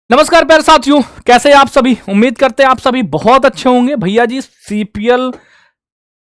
नमस्कार प्यारे साथियों, कैसे हैं आप सभी। उम्मीद करते हैं आप सभी बहुत अच्छे होंगे। भैया जी सीपीएल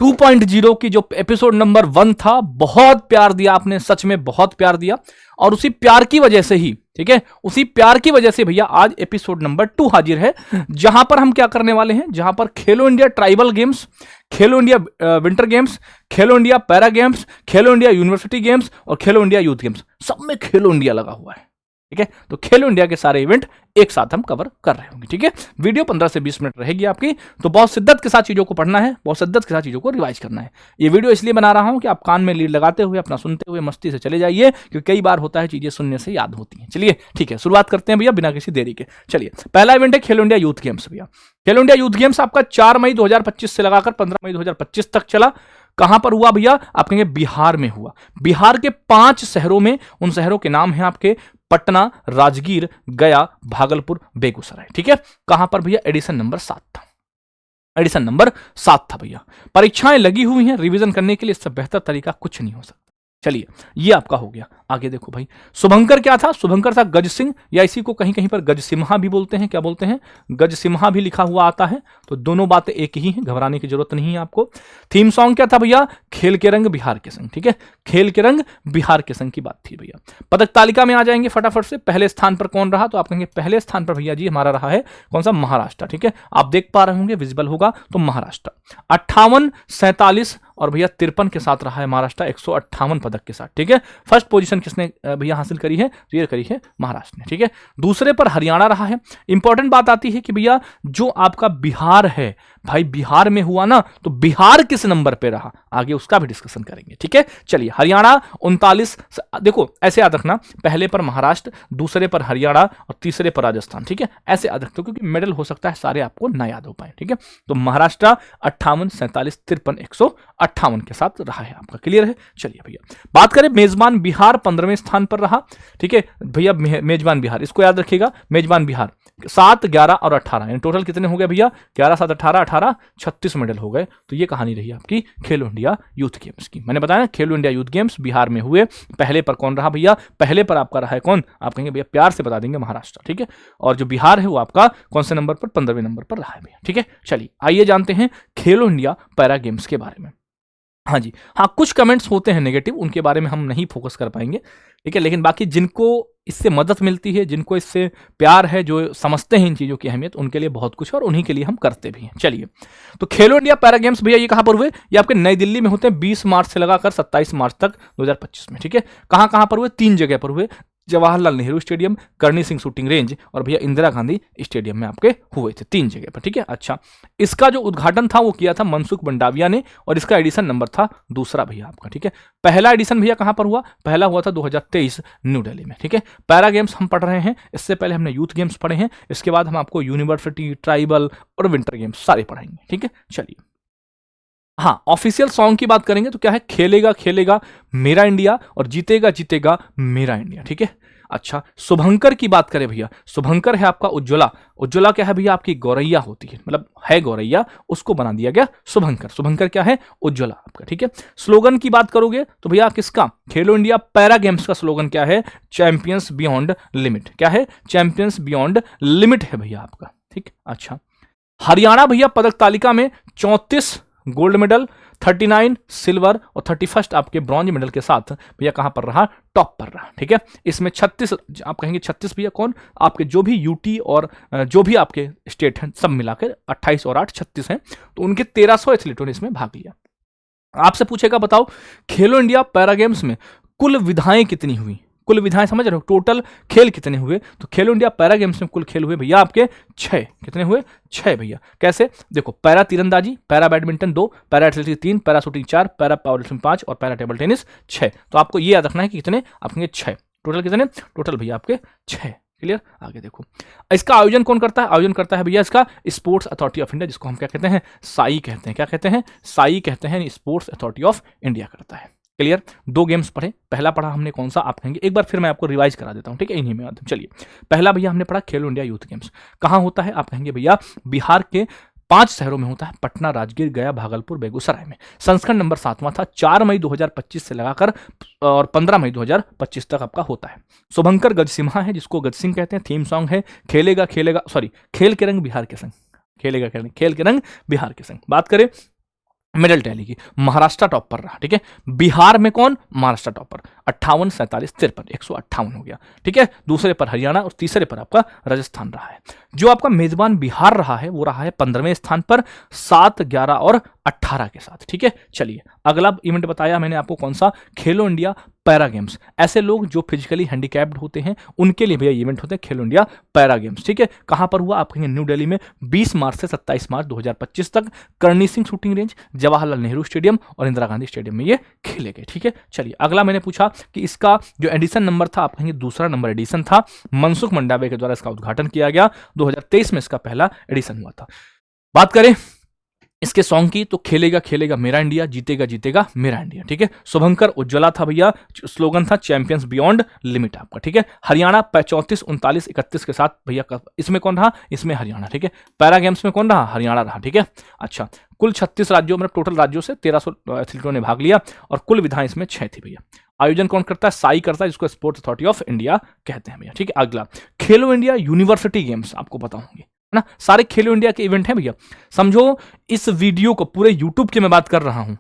2.0 की जो एपिसोड नंबर 1 था, बहुत प्यार दिया आपने, सच में बहुत प्यार दिया। और उसी प्यार की वजह से ही, ठीक है, उसी प्यार की वजह से भैया आज एपिसोड नंबर 2 हाजिर है, जहां पर हम क्या करने वाले हैं, जहां पर खेलो इंडिया ट्राइबल गेम्स, खेलो इंडिया विंटर गेम्स, खेलो इंडिया पैरा गेम्स, खेलो इंडिया यूनिवर्सिटी गेम्स और खेलो इंडिया यूथ गेम्स, सब में खेलो इंडिया लगा हुआ है। ठीक है, तो खेलो इंडिया के सारे इवेंट एक साथ हम कवर कर रहे होंगे। ठीक है, वीडियो 15 से 20 मिनट रहेगी आपकी, तो बहुत शिद्दत के साथ चीजों को पढ़ना है, बहुत शिद्दत के साथ चीजों को रिवाइज करना है। ये वीडियो इसलिए बना रहा हूं कि आप कान में लीड लगाते हुए अपना सुनते हुए मस्ती से चले जाइए, क्योंकि कई बार होता है चीजें सुनने से याद होती हैं। चलिए ठीक है, शुरुआत करते हैं भैया बिना किसी देरी के। चलिए, पहला इवेंट है खेलो इंडिया यूथ गेम्स। भैया खेलो इंडिया यूथ गेम्स आपका 4 मई 2025 से लगाकर 15 मई 2025 तक चला। कहां पर हुआ भैया? आप कहेंगे बिहार में हुआ। बिहार के 5 शहरों में, उन शहरों के नाम हैं आपके पटना, राजगीर, गया, भागलपुर, बेगूसराय। ठीक है, कहां पर भैया? एडिशन नंबर 7 था। एडिशन नंबर 7 था भैया। परीक्षाएं लगी हुई हैं, रिवीजन करने के लिए इससे बेहतर तरीका कुछ नहीं हो सकता। चलिए, ये आपका हो गया। आगे देखो भाई, शुभंकर क्या था? शुभंकर था गज सिंह, या इसी को कहीं कहीं पर गज सिम्हा भी बोलते हैं। क्या बोलते हैं? गज सिम्हा भी लिखा हुआ आता है। तो दोनों बातें एक ही हैं, घबराने की जरूरत नहीं है आपको। थीम सॉन्ग क्या था भैया? खेल के रंग बिहार के संग। ठीक है, खेल के रंग बिहार के संग की बात थी भैया। पदक तालिका में आ जाएंगे फटाफट से। पहले स्थान पर कौन रहा? तो आप कहेंगे पहले स्थान पर भैया जी हमारा रहा है कौन सा? महाराष्ट्र। ठीक है, आप देख पा रहे होंगे, विजिबल होगा तो महाराष्ट्र 58, 47 और भैया 53 के साथ रहा है महाराष्ट्र, 158 पदक के साथ। ठीक है, फर्स्ट पोजीशन किसने भैया हासिल करी है? तो ये करी है महाराष्ट्र ने। ठीक है, दूसरे पर हरियाणा रहा है। इंपॉर्टेंट बात आती है कि भैया जो आपका बिहार है, भाई बिहार में हुआ ना, तो बिहार किस नंबर पे रहा, आगे उसका भी डिस्कशन करेंगे। ठीक है, चलिए, हरियाणा 39। देखो ऐसे याद रखना, पहले पर महाराष्ट्र, दूसरे पर हरियाणा और तीसरे पर राजस्थान। ठीक है, ऐसे याद रखते हो, क्योंकि मेडल हो सकता है सारे आपको ना याद हो पाए। ठीक है, तो महाराष्ट्र 58, 47, 53, 158 के साथ रहा है आपका। क्लियर है? चलिए भैया, बात करें मेजबान बिहार 15वें स्थान पर रहा। ठीक है भैया, मेजबान बिहार, इसको याद रखिएगा, मेजबान बिहार 7, 11 और 18, यानी टोटल कितने हो गए भैया? 11, 7, 18, 18, 36 मेडल हो गए। तो ये कहानी रही आपकी खेलो इंडिया यूथ गेम्स की। मैंने बताया खेलो इंडिया यूथ गेम्स बिहार में हुए। पहले पर कौन रहा भैया? पहले पर आपका रहा है कौन? आप कहेंगे भैया प्यार से बता देंगे महाराष्ट्र। ठीक है, और जो बिहार है वो आपका कौन से नंबर पर? 15वें नंबर पर रहा है भैया। ठीक है, चलिए आइए जानते हैं खेलो इंडिया पैरा गेम्स के बारे में। हाँ जी, हाँ, कुछ कमेंट्स होते हैं नेगेटिव, उनके बारे में हम नहीं फोकस कर पाएंगे। ठीक है, लेकिन बाकी जिनको इससे मदद मिलती है, जिनको इससे प्यार है, जो समझते हैं इन चीज़ों की अहमियत, उनके लिए बहुत कुछ है और उन्हीं के लिए हम करते भी हैं। चलिए, तो खेलो इंडिया पैरा गेम्स भैया ये कहाँ पर हुए? ये आपके नई दिल्ली में होते हैं, 20 मार्च से लगाकर 27 मार्च तक 2025 में। ठीक है, कहाँ कहाँ पर हुए? 3 जगह पर हुए, जवाहरलाल नेहरू स्टेडियम, करणी सिंह शूटिंग रेंज और भैया इंदिरा गांधी स्टेडियम में आपके हुए थे, 3 जगह पर। ठीक है, अच्छा, इसका जो उद्घाटन था वो किया था मनसुख मंडाविया ने, और इसका एडिशन नंबर था दूसरा भैया आपका। ठीक है, पहला एडिशन भैया कहां पर हुआ? पहला हुआ था 2023 न्यू दिल्ली में। ठीक है, पैरा गेम्स हम पढ़ रहे हैं, इससे पहले हमने यूथ गेम्स पढ़े हैं, इसके बाद हम आपको यूनिवर्सिटी, ट्राइबल और विंटर गेम्स सारे पढ़ाएंगे। ठीक है, चलिए, हाँ, ऑफिशियल सॉन्ग की बात करेंगे तो क्या है? खेलेगा खेलेगा मेरा इंडिया और जीतेगा जीतेगा मेरा इंडिया। ठीक है, अच्छा, शुभंकर की बात करें भैया, शुभंकर है आपका उज्ज्वला। उज्ज्वला क्या है भैया? आपकी गौरैया होती है, मतलब है गौरैया, उसको बना दिया गया शुभंकर। शुभंकर क्या है? उज्ज्वला आपका। ठीक है, स्लोगन की बात करोगे तो भैया किसका? खेलो इंडिया पैरा गेम्स का स्लोगन क्या है? Champions beyond limit. क्या है? चैंपियंस बियॉन्ड लिमिट है भैया आपका। ठीक, अच्छा, हरियाणा भैया पदक तालिका में 34 गोल्ड मेडल, 39 सिल्वर और 31 आपके ब्रॉन्ज मेडल के साथ भैया कहां पर रहा? टॉप पर रहा। ठीक है, इसमें 36, आप कहेंगे 36 भैया कौन? आपके जो भी यूटी और जो भी आपके स्टेट हैं सब मिलाकर 28 और 8 36 हैं, तो उनके 1300 एथलीटों ने इसमें भाग लिया। आपसे पूछेगा बताओ खेलो इंडिया पैरा गेम्स में कुल विधाएं कितनी हुई? कुल विधाएं समझ रहे हो? टोटल खेल कितने हुए? तो खेलो इंडिया पैरा गेम्स में कुल खेल हुए भैया आपके 6। कितने हुए? 6 भैया। कैसे? देखो, पैरा तीरंदाजी, para badminton 2, para athletics 3, para shooting 4, para power lifting 5 और पैरा टेबल टेनिस 6। तो आपको ये याद रखना है कि कितने? आप कहेंगे 6। टोटल कितने? टोटल भैया आपके 6। क्लियर? आगे देखो, इसका आयोजन कौन करता है? आयोजन करता है भैया इसका स्पोर्ट्स अथॉरिटी ऑफ इंडिया, जिसको हम क्या कहते हैं? साई कहते हैं। क्या कहते हैं? साई कहते हैं, स्पोर्ट्स अथॉरिटी ऑफ इंडिया करता है। क्लियर? 2 गेम्स पढ़े, पहला पढ़ा हमने कौन सा? आप कहेंगे एक बार फिर मैं आपको रिवाइज करा देता हूं। ठीक है, इन्हीं में चलिए, पहला भैया हमने पढ़ा खेलो इंडिया यूथ गेम्स, कहां होता है? आप कहेंगे भैया बिहार के 5 शहरों में होता है, पटना, राजगीर, गया, भागलपुर, बेगूसराय में। संस्करण नंबर 7वां था, 4 मई 2025 से लगाकर और 15 मई 2025 तक आपका होता है। शुभंकर गजसिम्हा है, जिसको गजसिंह कहते हैं। थीम सॉन्ग है खेलेगा खेलेगा सॉरी खेल के रंग बिहार के संग, खेलेगा खेल के रंग बिहार के संग। बात करें मेडल टैली की, महाराष्ट्र टॉप पर रहा, ठीक है। बिहार में कौन? महाराष्ट्र टॉप पर 58, 47, 53, 158 हो गया, ठीक है। दूसरे पर हरियाणा और तीसरे पर आपका राजस्थान रहा है। जो आपका मेजबान बिहार रहा है वो रहा है 15वें स्थान पर 7, 11 और 18 के साथ, ठीक है। चलिए अगला इवेंट बताया मैंने आपको कौन सा, खेलो इंडिया पैरा गेम्स। ऐसे लोग जो फिजिकली हैंडीकैप्ड होते हैं उनके लिए भैया इवेंट होते हैं खेलो इंडिया पैरा गेम्स, ठीक है। कहां पर हुआ? आप कहेंगे न्यू दिल्ली में 20 मार्च से 27 मार्च 2025 तक Karni Singh shooting range, Jawaharlal Nehru stadium और इंदिरा गांधी स्टेडियम में ये खेले गए, ठीक है। चलिए अगला मैंने पूछा कि इसका जो एडिशन नंबर था, आप कहेंगे दूसरा नंबर एडिशन था, मनसुख मंडावे के द्वारा इसका उद्घाटन किया गया। 2023 में इसका पहला एडिशन हुआ था। बात करें इसके सॉन्ग की तो खेलेगा खेलेगा मेरा इंडिया, जीतेगा जीतेगा मेरा इंडिया, ठीक है। शुभंकर उज्ज्वला था भैया, स्लोगन था चैंपियंस बियॉन्ड लिमिट आपका, ठीक है। हरियाणा 34, 39, 31 के साथ भैया इसमें कौन रहा? इसमें हरियाणा, ठीक है। पैरा गेम्स में कौन रहा? हरियाणा रहा, ठीक है। अच्छा, कुल 36 राज्यों में टोटल राज्यों से 1300 एथलीटों ने भाग लिया और कुल विधाएं इसमें 6 थी भैया। आयोजन कौन करता है? साई करता है, जिसको स्पोर्ट्स अथॉरिटी ऑफ इंडिया कहते हैं भैया, ठीक है। अगला खेलो इंडिया यूनिवर्सिटी गेम्स, आपको पता होंगे ना, सारे खेलो इंडिया के इवेंट हैं भैया। समझो इस वीडियो को पूरे यूट्यूब की मैं बात कर रहा हूं,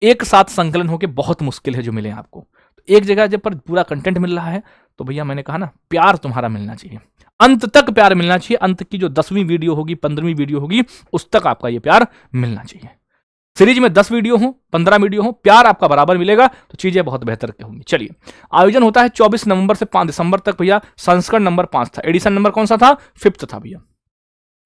एक साथ संकलन होकर बहुत मुश्किल है जो मिले आपको। तो एक जगह जब पर पूरा कंटेंट मिल रहा है तो भैया मैंने कहा ना, प्यार तुम्हारा मिलना चाहिए, अंत तक प्यार मिलना चाहिए। अंत की जो 10वीं वीडियो होगी, 15वीं वीडियो होगी, उस तक आपका ये प्यार मिलना चाहिए। सीरीज में 10 वीडियो हो, 15 वीडियो हो, प्यार आपका बराबर मिलेगा तो चीजें बहुत बेहतर होंगी। चलिए आयोजन होता है 24 नवंबर से 5 दिसंबर तक भैया। संस्करण नंबर 5 था। एडिशन नंबर कौन सा था? 5th था भैया।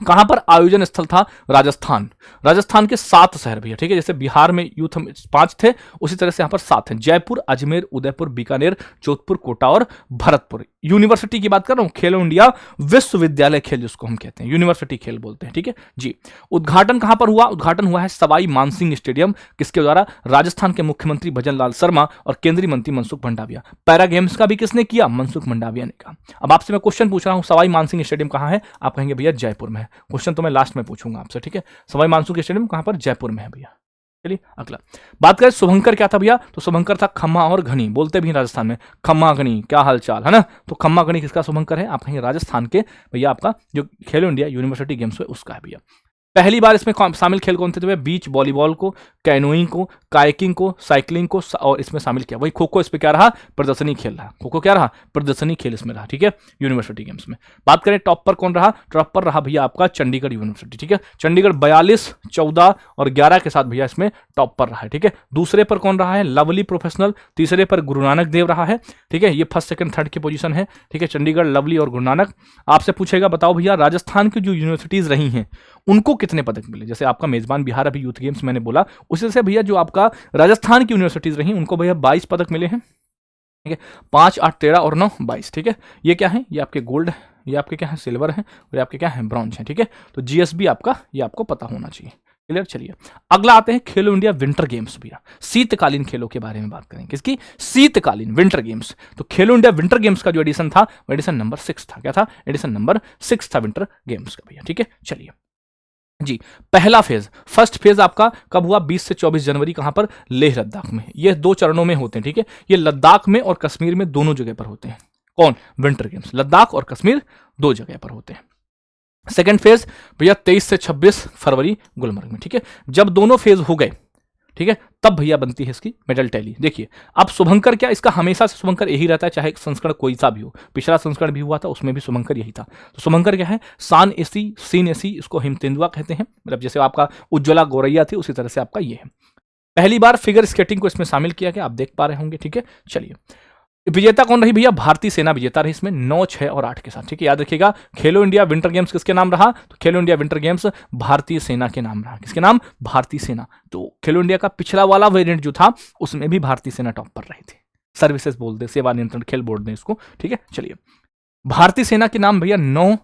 कहां पर आयोजन स्थल था? राजस्थान। राजस्थान के 7 शहर भैया, ठीक है। जैसे बिहार में यूथ 5 थे, उसी तरह से यहां पर 7 हैं। जयपुर, अजमेर, उदयपुर, बीकानेर, जोधपुर, कोटा और भरतपुर। यूनिवर्सिटी की बात कर रहा हूं, खेलो इंडिया विश्वविद्यालय खेल जिसको हम कहते हैं, यूनिवर्सिटी खेल बोलते हैं, ठीक है जी। उद्घाटन कहां पर हुआ? उद्घाटन हुआ है सवाई मानसिंह स्टेडियम। किसके द्वारा? राजस्थान के मुख्यमंत्री भजन लाल शर्मा और केंद्रीय मंत्री मनसुख मंडाविया। पैरा गेम्स का भी किसने किया? मनसुख मंडाविया ने कहा। अब आपसे मैं क्वेश्चन पूछ रहा हूं, सवाई मानसिंह स्टेडियम कहां है? आप कहेंगे भैया जयपुर में है। क्वेश्चन तो मैं लास्ट में पूछूंगा आपसे, ठीक है। सवाई मानसिंह स्टेडियम कहां पर? जयपुर में है भैया। चलिए अगला बात करें शुभंकर क्या था भैया, तो शुभंकर था खम्मा और घनी, बोलते भी राजस्थान में खम्मा घनी, क्या हालचाल है ना। तो खम्मा घनी किसका शुभंकर है? आप कहेंगे राजस्थान के भैया, आपका जो खेलो इंडिया यूनिवर्सिटी गेम्स है उसका है भैया। पहली बार इसमें शामिल खेल कौन थे? तो बीच वॉलीबॉल को, कैनोइंग को, काइकिंग को, साइकिलिंग को और इसमें शामिल किया। वही खो खो इस पे क्या रहा? प्रदर्शनी खेल रहा। खो खो क्या रहा? प्रदर्शनी खेल इसमें रहा, ठीक है, यूनिवर्सिटी गेम्स में। बात करें टॉप पर कौन रहा? टॉप पर रहा भैया आपका चंडीगढ़ यूनिवर्सिटी, ठीक है। चंडीगढ़ 42, 14 और 11 के साथ भैया इसमें टॉप पर रहा है, ठीक है। दूसरे पर कौन रहा है? Lovely professional. तीसरे पर गुरु नानक देव रहा है, ठीक है। ये फर्स्ट सेकंड थर्ड की पोजीशन है, ठीक है। चंडीगढ़, लवली और गुरु नानक। आपसे पूछेगा बताओ भैया राजस्थान की जो यूनिवर्सिटीज रही हैं उनको कितने पदक मिले? जैसे आपका मेजबान बिहार अभी यूथ गेम्स मैंने बोला, उसी से भैया जो आपका राजस्थान की यूनिवर्सिटीज रही उनको भैया 22 पदक मिले हैं, ठीक है। 5, 8, 13 और 9, 22, ठीक है। ये क्या है? ये आपके गोल्ड है, ये आपके क्या है? सिल्वर है और ये आपके क्या है? ब्रॉन्ज है, ठीक है। तो जीएसबी आपका ये आपको पता होना चाहिए, क्लियर। चलिए अगला आते हैं खेलो इंडिया विंटर गेम्स भैया। शीतकालीन खेलों के बारे में बात करेंगे। किसकी? शीतकालीन विंटर गेम्स। तो खेलो इंडिया विंटर गेम्स का जो एडिशन था वो एडिशन नंबर 6 था। क्या था? एडिशन नंबर 6 था विंटर गेम्स का भैया, ठीक है। चलिए जी, पहला फेज, फर्स्ट फेज आपका कब हुआ? 20 से 24 जनवरी। कहां पर? लेह लद्दाख में। ये 2 चरणों में होते हैं, ठीक है। ये लद्दाख में और कश्मीर में दोनों जगह पर होते हैं। कौन? Winter games. लद्दाख और कश्मीर 2 जगह पर होते हैं। सेकंड फेज भैया 23 से 26 फरवरी गुलमर्ग में, ठीक है। जब दोनों फेज हो गए, ठीक है, तब भैया बनती है इसकी मेडल टैली। देखिए अब शुभंकर क्या, इसका हमेशा से शुभंकर यही रहता है, चाहे संस्करण कोई सा भी हो। पिछला संस्करण भी हुआ था उसमें भी शुभंकर यही था। तो शुभंकर क्या है? सान एसी, सीन एसी, इसको हिम तेंदुआ कहते हैं। मतलब जैसे आपका उज्ज्वला गौरैया थी उसी तरह से आपका ये है। पहली बार फिगर स्केटिंग को इसमें शामिल किया गया, आप देख पा रहे होंगे, ठीक है। चलिए विजेता कौन रही भैया? भारतीय सेना विजेता रही इसमें 9, 6 और 8 के साथ, ठीक है। याद रखिएगा खेलो इंडिया विंटर गेम्स किसके नाम रहा? तो खेलो इंडिया विंटर गेम्स भारतीय सेना के नाम रहा। किसके नाम? भारतीय सेना। तो खेलो इंडिया का पिछला वाला वेरिएंट जो था उसमें भी भारतीय सेना टॉप पर रही थी। सर्विसेज बोलते, सेवा नियंत्रण खेल बोर्ड ने इसको, ठीक है। चलिए भारतीय सेना के नाम भैया 9,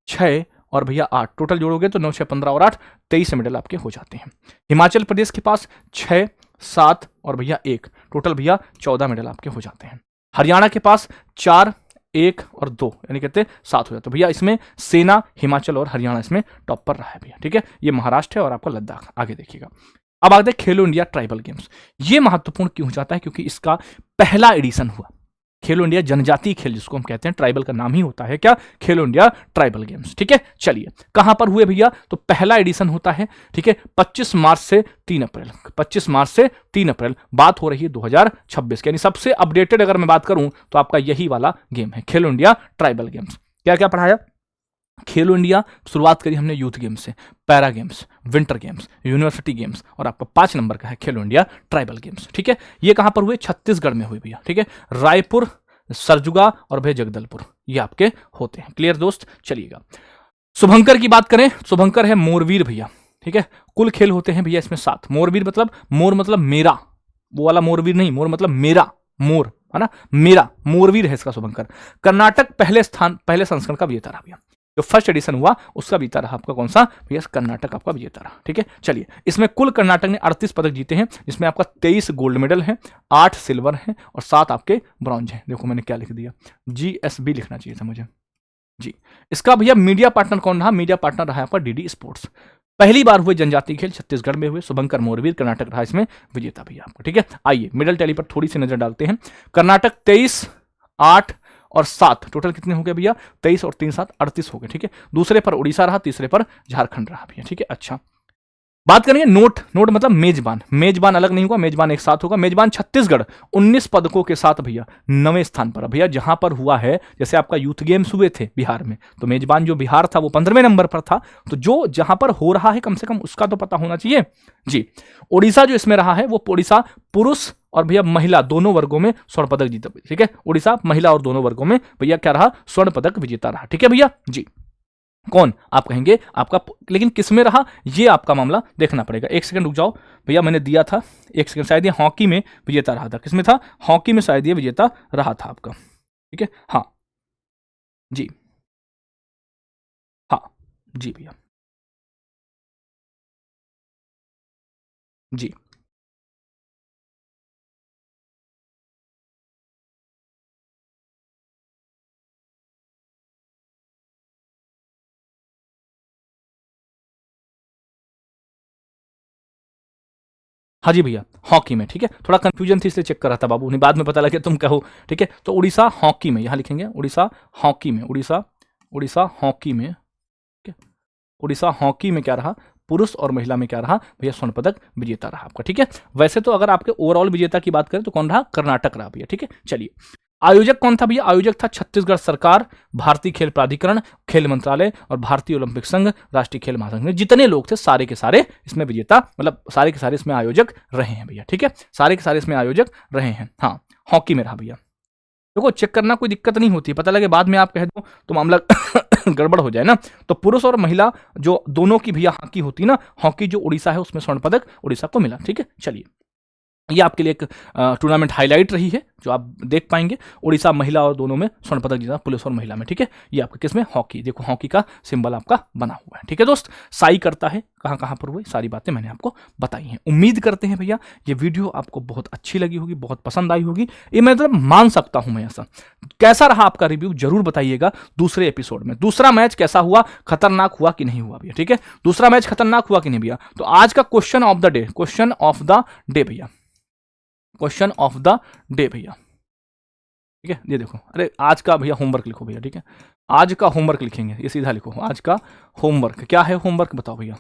6 और भैया 8, टोटल जोड़ोगे तो 9, 6, 15 और 8, 23 मेडल आपके हो जाते हैं। हिमाचल प्रदेश के पास 6, 7 और भैया 1, टोटल भैया 14 मेडल आपके हो जाते हैं। हरियाणा के पास 4, 1 और 2 यानी कहते 7 हो जाता है भैया। इसमें सेना, हिमाचल और हरियाणा इसमें टॉप पर रहा है भैया, ठीक है। ये महाराष्ट्र है और आपका लद्दाख। आगे देखिएगा, अब आते हैं खेलो इंडिया ट्राइबल गेम्स। ये महत्वपूर्ण क्यों हो जाता है? क्योंकि इसका पहला एडिशन हुआ। खेलो इंडिया जनजातीय खेल जिसको हम कहते हैं, ट्राइबल का नाम ही होता है क्या? खेलो इंडिया ट्राइबल गेम्स, ठीक है। चलिए कहां पर हुए भैया? तो पहला एडिशन होता है, ठीक है, 25 मार्च से 3 अप्रैल। 25 मार्च से 3 अप्रैल, बात हो रही है 2026 की, यानी सबसे अपडेटेड अगर मैं बात करूं तो आपका यही वाला गेम है, खेलो इंडिया ट्राइबल गेम्स। क्या क्या पढ़ाया? खेलो इंडिया, शुरुआत करी हमने यूथ गेम्स से, para games, winter games, university games, और आपका 5 नंबर का है खेलो इंडिया ट्राइबल गेम्स, ठीक है। ये कहां पर हुए? छत्तीसगढ़ में हुए भैया, ठीक है। रायपुर, सरजुगा और भैया जगदलपुर, ये आपके होते हैं। क्लियर दोस्त? चलिएगा, शुभंकर की बात करें, शुभंकर है मोरवीर भैया, ठीक है। कुल खेल होते हैं भैया इसमें 7। मोरवीर मतलब, मोर मतलब मेरा, वो वाला मोरवीर नहीं, मोर मतलब मेरा, मोर है ना, मेरा मोरवीर है इसका शुभंकर। कर्नाटक पहले संस्करण का विजेता रहा भैया। जो फर्स्ट एडिशन हुआ उसका विजेता रहा आपका कौन सा भैया? कर्नाटक आपका विजेता रहा, ठीक है। चलिए, इसमें कुल कर्नाटक ने 38 पदक जीते हैं, जिसमें आपका 23 गोल्ड मेडल है, 8 सिल्वर है और 7 आपके ब्रॉन्ज हैं। देखो मैंने क्या लिख दिया, GSB लिखना चाहिए था मुझे जी। इसका भैया मीडिया पार्टनर कौन रहा? मीडिया पार्टनर रहा आपका DD स्पोर्ट्स। पहली बार हुए जनजातीय खेल छत्तीसगढ़ में हुए, शुभंकर मोरवीर कर्नाटक रहा इसमें विजेता भैया आपको, ठीक है। आइए मेडल टैली पर थोड़ी सी नजर डालते हैं। कर्नाटक 23, 8 और 7, टोटल कितने हो गए भैया? 23 और 3 7 38 हो गए, ठीक है। दूसरे पर उड़ीसा रहा, तीसरे पर झारखंड रहा भैया, ठीक है। अच्छा, बात करेंगे नोट मतलब मेजबान। मेजबान अलग नहीं होगा, मेजबान एक साथ होगा। मेजबान छत्तीसगढ़ 19 पदकों के साथ भैया 9वें स्थान पर भैया। जहां पर हुआ है, जैसे आपका यूथ गेम्स हुए थे बिहार में, तो मेजबान जो बिहार था वो 15वें नंबर पर था। तो जो जहां पर हो रहा है कम से कम उसका तो पता होना चाहिए जी। उड़ीसा जो इसमें रहा है वो उड़ीसा पुरुष और भैया महिला दोनों वर्गों में स्वर्ण पदक जीता, ठीक है। उड़ीसा महिला और दोनों वर्गों में भैया क्या रहा? स्वर्ण पदक विजेता रहा, ठीक है भैया जी। कौन? आप कहेंगे आपका, लेकिन किस में रहा ये आपका मामला देखना पड़ेगा। एक सेकंड रुक जाओ भैया, मैंने दिया था, एक सेकंड, शायद ये हॉकी में विजेता रहा था। किसमें था? हॉकी में शायद ये विजेता रहा था आपका, ठीक है। हाँ जी, हाँ जी भैया जी। हाँ जी भैया, हॉकी में, ठीक है। थोड़ा कंफ्यूजन थी इसलिए चेक कर रहा था बाबू, नहीं बाद में पता लगे तुम कहो, ठीक है। तो उड़ीसा हॉकी में, यहाँ लिखेंगे उड़ीसा हॉकी में, उड़ीसा हॉकी में, ठीक है। उड़ीसा हॉकी में क्या रहा? पुरुष और महिला में क्या रहा भैया? स्वर्ण पदक विजेता रहा आपका, ठीक है। वैसे तो अगर आपके ओवरऑल विजेता की बात करें तो कौन रहा? कर्नाटक रहा भैया, ठीक है। चलिए, आयोजक कौन था भैया? आयोजक था छत्तीसगढ़ सरकार, भारतीय खेल प्राधिकरण, खेल मंत्रालय और भारतीय ओलंपिक संघ, राष्ट्रीय खेल महासंघ में जितने लोग थे सारे के सारे इसमें विजेता, मतलब सारे के सारे इसमें आयोजक रहे हैं भैया, ठीक है। सारे के सारे इसमें आयोजक रहे हैं। हाँ, हॉकी में रहा भैया। देखो चेक करना कोई दिक्कत नहीं होती, पता लगे बाद में आप कह दो तो मामला गड़बड़ हो जाए ना। तो पुरुष और महिला जो दोनों की भैया हॉकी होती ना, हॉकी जो उड़ीसा है उसमें स्वर्ण पदक उड़ीसा को मिला, ठीक है। चलिए, ये आपके लिए एक टूर्नामेंट हाईलाइट रही है जो आप देख पाएंगे। उड़ीसा महिला और दोनों में स्वर्ण पदक जीता, पुरुष और महिला में, ठीक है। ये आपके किसमें? हॉकी। देखो हॉकी का सिंबल आपका बना हुआ है, ठीक है दोस्त। साई करता है कहाँ कहाँ पर हुए, सारी बातें मैंने आपको बताई हैं। उम्मीद करते हैं भैया ये वीडियो आपको बहुत अच्छी लगी होगी, बहुत पसंद आई होगी, ये मैं मतलब मान सकता हूं मैं ऐसा। कैसा रहा आपका रिव्यू जरूर बताइएगा दूसरे एपिसोड में। दूसरा मैच कैसा हुआ, खतरनाक हुआ कि नहीं हुआ भैया, ठीक है। दूसरा मैच खतरनाक हुआ कि नहीं भैया। तो आज का question of the day, question of the day भैया, क्वेश्चन ऑफ द डे भैया, ठीक है। ये देखो, अरे आज का भैया होमवर्क लिखो भैया, ठीक है। आज का होमवर्क लिखेंगे, ये सीधा लिखो, आज का होमवर्क क्या है? होमवर्क बताओ भैया,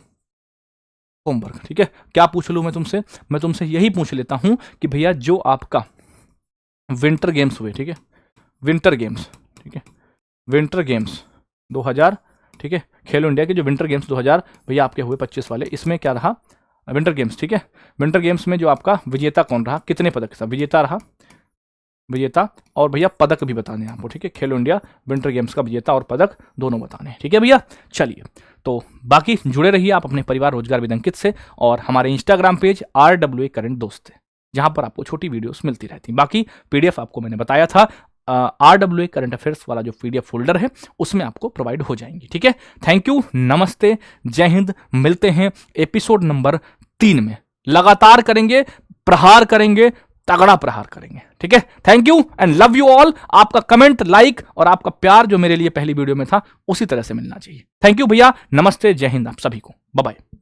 होमवर्क, ठीक है। क्या पूछ लूं मैं तुमसे? मैं तुमसे यही पूछ लेता हूं कि भैया जो आपका विंटर गेम्स हुए, ठीक है, विंटर गेम्स, ठीक है, विंटर गेम्स 2000, ठीक है, खेलो इंडिया के जो विंटर गेम्स 2000 भैया आपके हुए 25 वाले, इसमें क्या रहा? विंटर गेम्स, ठीक है। विंटर गेम्स में जो आपका विजेता कौन रहा, कितने पदक के साथ विजेता रहा? विजेता और भैया पदक भी बताने हैं आपको, ठीक है। खेलो इंडिया विंटर गेम्स का विजेता और पदक दोनों बताने हैं, ठीक है भैया। चलिए, तो बाकी जुड़े रहिए आप अपने परिवार रोजगार विद अंकित से, और हमारे इंस्टाग्राम पेज RWA करंट दोस्त है, जहां पर आपको छोटी वीडियोस मिलती रहती हैं। बाकी PDF आपको मैंने बताया था, RWA करंट अफेयर्स वाला जो PDF फोल्डर है उसमें आपको प्रोवाइड हो जाएंगी, ठीक है। थैंक यू, नमस्ते, जय हिंद। मिलते हैं एपिसोड नंबर 3 में। लगातार करेंगे, प्रहार करेंगे, तगड़ा प्रहार करेंगे। ठीक है, thank you and love you all. आपका कमेंट, लाइक और आपका प्यार जो मेरे लिए पहली वीडियो में था उसी तरह से मिलना चाहिए। थैंक यू भैया, नमस्ते, जय हिंद आप सभी को, बाय बाय।